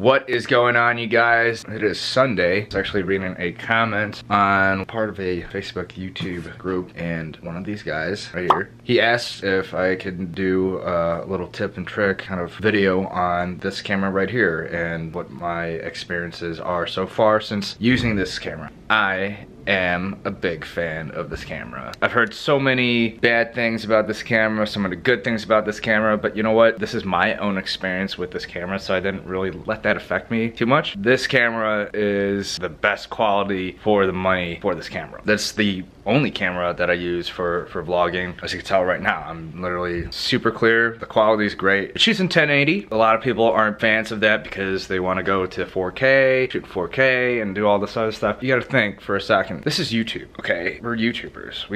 What is going on, you guys? It is Sunday. I was actually reading a comment on part of a Facebook YouTube group, and one of these guys right here, he asked if I could do a little tip and trick kind of video on this camera right here and what my experiences are so far since using this camera. I am a big fan of this camera. I've heard so many bad things about this camera, so many good things about this camera, but you know what? This is my own experience with this camera, so I didn't really let that affect me too much. This camera is the best quality for the money for this camera. That's the only camera that I use for vlogging. As you can tell right now, I'm literally super clear. The quality is great. It's shooting 1080. A lot of people aren't fans of that because they want to go to 4K, shoot 4K, and do all this other stuff. You gotta think for a second. This is YouTube, okay? We're YouTubers.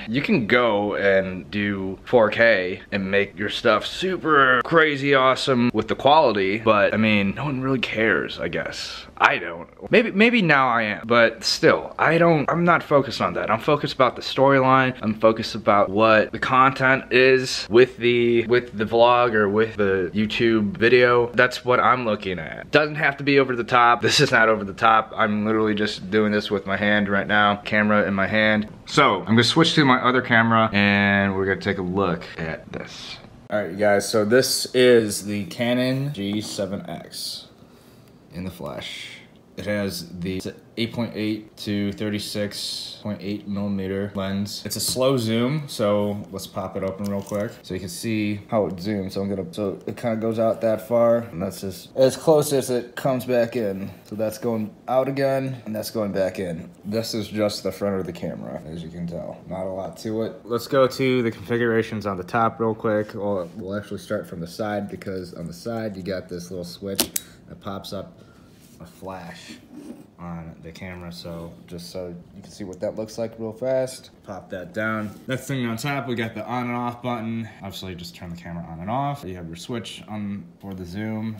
You can go and do 4K and make your stuff super crazy awesome with the quality, but I mean, no one really cares, I guess. I don't. Maybe now I am, but still, I'm not focused on that. I'm focused about the storyline. I'm focused about what the content is with the vlog or with the YouTube video. That's what I'm looking at. Doesn't have to be over the top. This is not over the top. I'm literally just doing this with my hand right now, camera in my hand. So I'm gonna switch to my other camera and we're gonna take a look at this. All right, you guys, so this is the Canon G7X in the flesh. It has the 8.8 to 36.8 millimeter lens. It's a slow zoom, so let's pop it open real quick so you can see how it zooms. So it kind of goes out that far, and that's just as close as it comes back in. So that's going out again, and that's going back in. This is just the front of the camera, as you can tell. Not a lot to it. Let's go to the configurations on the top real quick. We'll actually start from the side, because on the side you got this little switch that pops up a flash on the camera, so just so you can see what that looks like real fast. Pop that down. Next thing on top, we got the on and off button. Obviously, just turn the camera on and off. You have your switch on for the zoom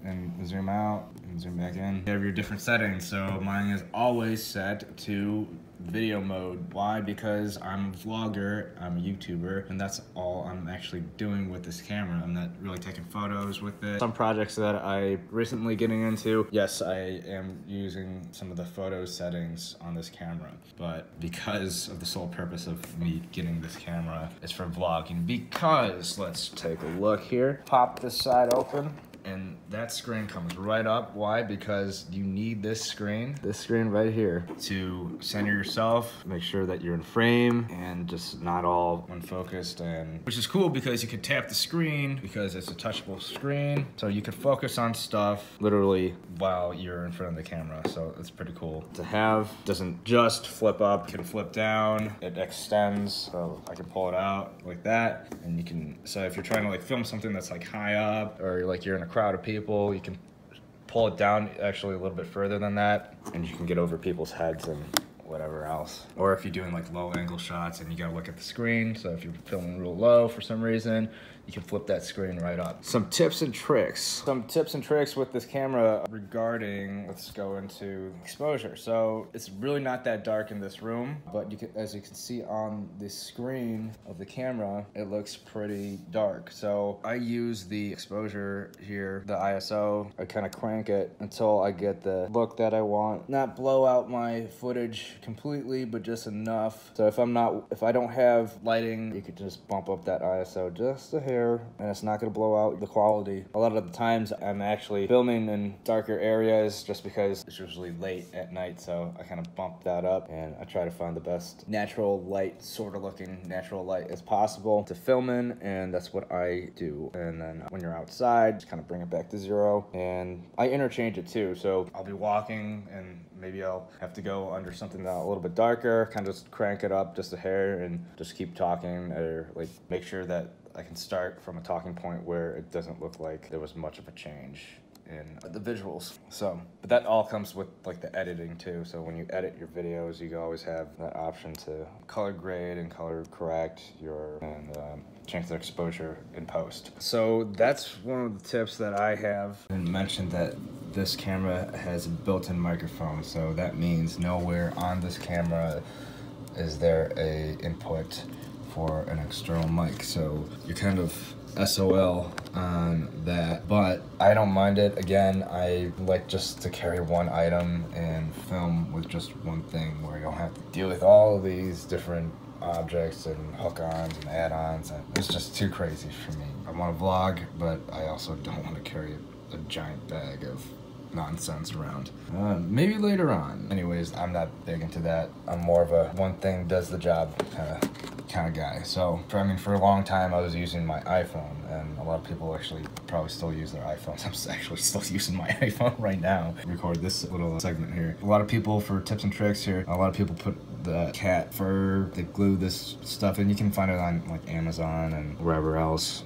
and zoom out and zoom back in. You have your different settings, so mine is always set to video mode. Why? Because I'm a vlogger, I'm a YouTuber, and that's all I'm actually doing with this camera. I'm not really taking photos with it. Some projects that I recently getting into, yes, I am using some of the photo settings on this camera, but because of the sole purpose of me getting this camera is for vlogging. Because let's take a look here. Pop this side open, and that screen comes right up. Why? Because you need this screen right here to center yourself, make sure that you're in frame and just not all unfocused, and which is cool because you can tap the screen because it's a touchable screen, so you can focus on stuff literally while you're in front of the camera. So it's pretty cool to have. Doesn't just flip up, it can flip down, it extends, so I can pull it out like that, and you can, so if you're trying to like film something that's like high up, or like you're in a crowd of people, you can pull it down actually a little bit further than that, and you can get over people's heads and whatever else. Or if you're doing like low angle shots and you gotta look at the screen, so if you're filming real low for some reason, you can flip that screen right up. Some tips and tricks with this camera regarding, let's go into exposure. So it's really not that dark in this room, but as you can see on the screen of the camera, it looks pretty dark. So I use the exposure here, the ISO. I kind of crank it until I get the look that I want. Not blow out my footage completely, but just enough. So if I don't have lighting, you could just bump up that ISO just a hair, and it's not gonna blow out the quality. A lot of the times I'm actually filming in darker areas just because it's usually late at night, so I kind of bump that up and I try to find the best natural light, sort of looking natural light as possible to film in, and that's what I do. And then when you're outside, just kind of bring it back to zero, and I interchange it too. So I'll be walking and maybe I'll have to go under something that's a little bit darker, kind of just crank it up just a hair and just keep talking, or like make sure that I can start from a talking point where it doesn't look like there was much of a change in the visuals. So, but that all comes with like the editing too. So when you edit your videos, you always have that option to color grade and color correct and change the exposure in post. So that's one of the tips that I have. And mentioned that this camera has a built-in microphone, so that means nowhere on this camera is there a input for an external mic. So you're kind of SOL on that, but I don't mind it. Again, I like just to carry one item and film with just one thing where you don't have to deal with all of these different objects and hook-ons and add-ons. It's just too crazy for me. I want to vlog, but I also don't want to carry a giant bag of nonsense around. Maybe later on. Anyways, I'm not big into that. I'm more of a one thing does the job kind of guy. So for a long time I was using my iPhone, and a lot of people actually probably still use their iPhones. I'm actually still using my iPhone right now. Record this little segment here. A lot of people, for tips and tricks here, a lot of people put the cat fur, they glue this stuff, and you can find it on like Amazon and wherever else.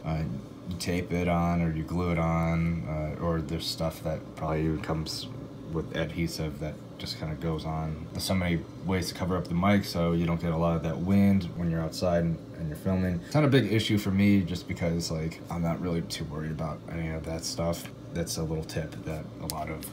You tape it on, or you glue it on, or there's stuff that probably even comes with adhesive that just kind of goes on. There's so many ways to cover up the mic so you don't get a lot of that wind when you're outside and you're filming. It's not a big issue for me just because like I'm not really too worried about any of that stuff. That's a little tip that a lot of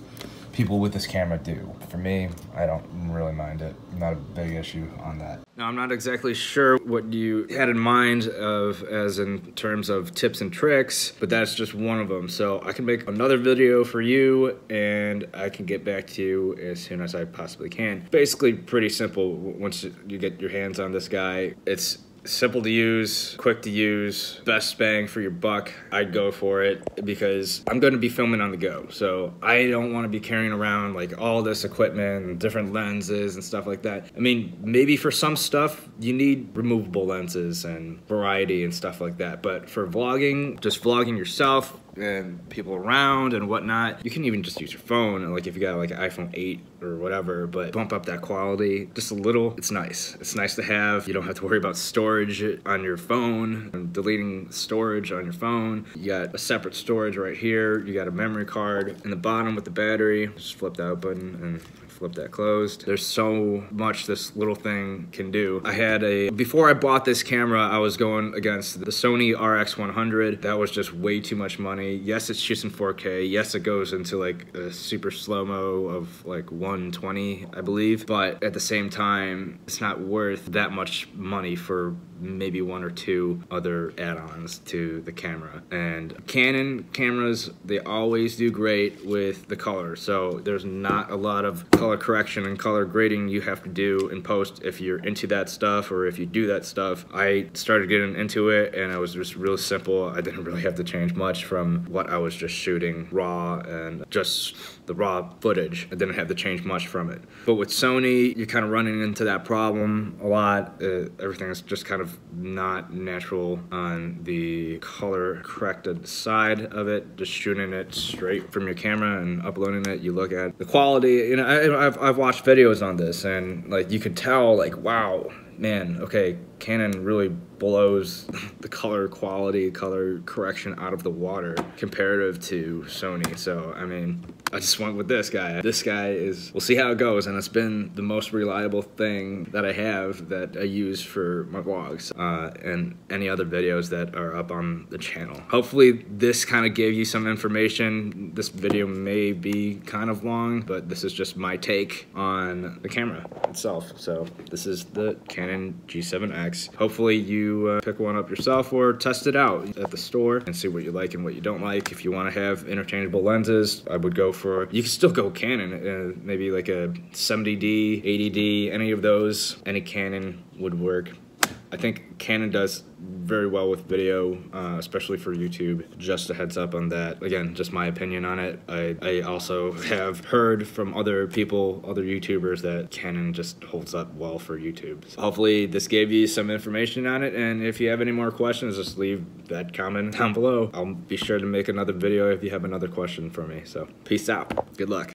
people with this camera do. For me, I don't really mind it. Not a big issue on that. Now, I'm not exactly sure what you had in mind of as in terms of tips and tricks, but that's just one of them. So I can make another video for you and I can get back to you as soon as I possibly can. Basically pretty simple once you get your hands on this guy. It's simple to use, quick to use, best bang for your buck. I'd go for it because I'm going to be filming on the go. So I don't want to be carrying around like all this equipment and different lenses and stuff like that. I mean, maybe for some stuff you need removable lenses and variety and stuff like that. But for vlogging, just vlogging yourself and people around and whatnot, you can even just use your phone. Like if you got like an iPhone 8 or whatever, but bump up that quality just a little. It's nice. It's nice to have. You don't have to worry about storage on your phone and deleting storage on your phone. You got a separate storage right here. You got a memory card in the bottom with the battery. Just flip that open and flip that closed. There's so much this little thing can do. Before I bought this camera, I was going against the Sony RX100. That was just way too much money. Yes, it shoots in 4K. Yes, it goes into like a super slow-mo of like 120, I believe. But at the same time, it's not worth that much money for maybe one or two other add-ons to the camera. And Canon cameras, they always do great with the color. So there's not a lot of color correction and color grading you have to do in post if you're into that stuff or if you do that stuff. I started getting into it and it was just real simple. I didn't really have to change much from what I was just shooting raw and just the raw footage. I didn't have to change much from it. But with Sony, you're kind of running into that problem a lot. Everything is just kind of not natural on the color corrected side of it. Just shooting it straight from your camera and uploading it, you look at the quality. You know, I've watched videos on this and like you could tell like, wow, man, okay, Canon really blows the color quality, color correction out of the water comparative to Sony. So, I mean, I just went with this guy. This guy is, we'll see how it goes, and it's been the most reliable thing that I have that I use for my vlogs and any other videos that are up on the channel. Hopefully this kind of gave you some information. This video may be kind of long, but this is just my take on the camera itself. So this is the Canon G7X. Hopefully you pick one up yourself or test it out at the store and see what you like and what you don't like. If you want to have interchangeable lenses, I would go for, you can still go Canon, maybe like a 70D, 80D, any of those, any Canon would work. I think Canon does very well with video, especially for YouTube. Just a heads up on that. Again, just my opinion on it. I also have heard from other people, other YouTubers, that Canon just holds up well for YouTube. So hopefully this gave you some information on it, and if you have any more questions, just leave that comment down below. I'll be sure to make another video if you have another question for me. So peace out. Good luck.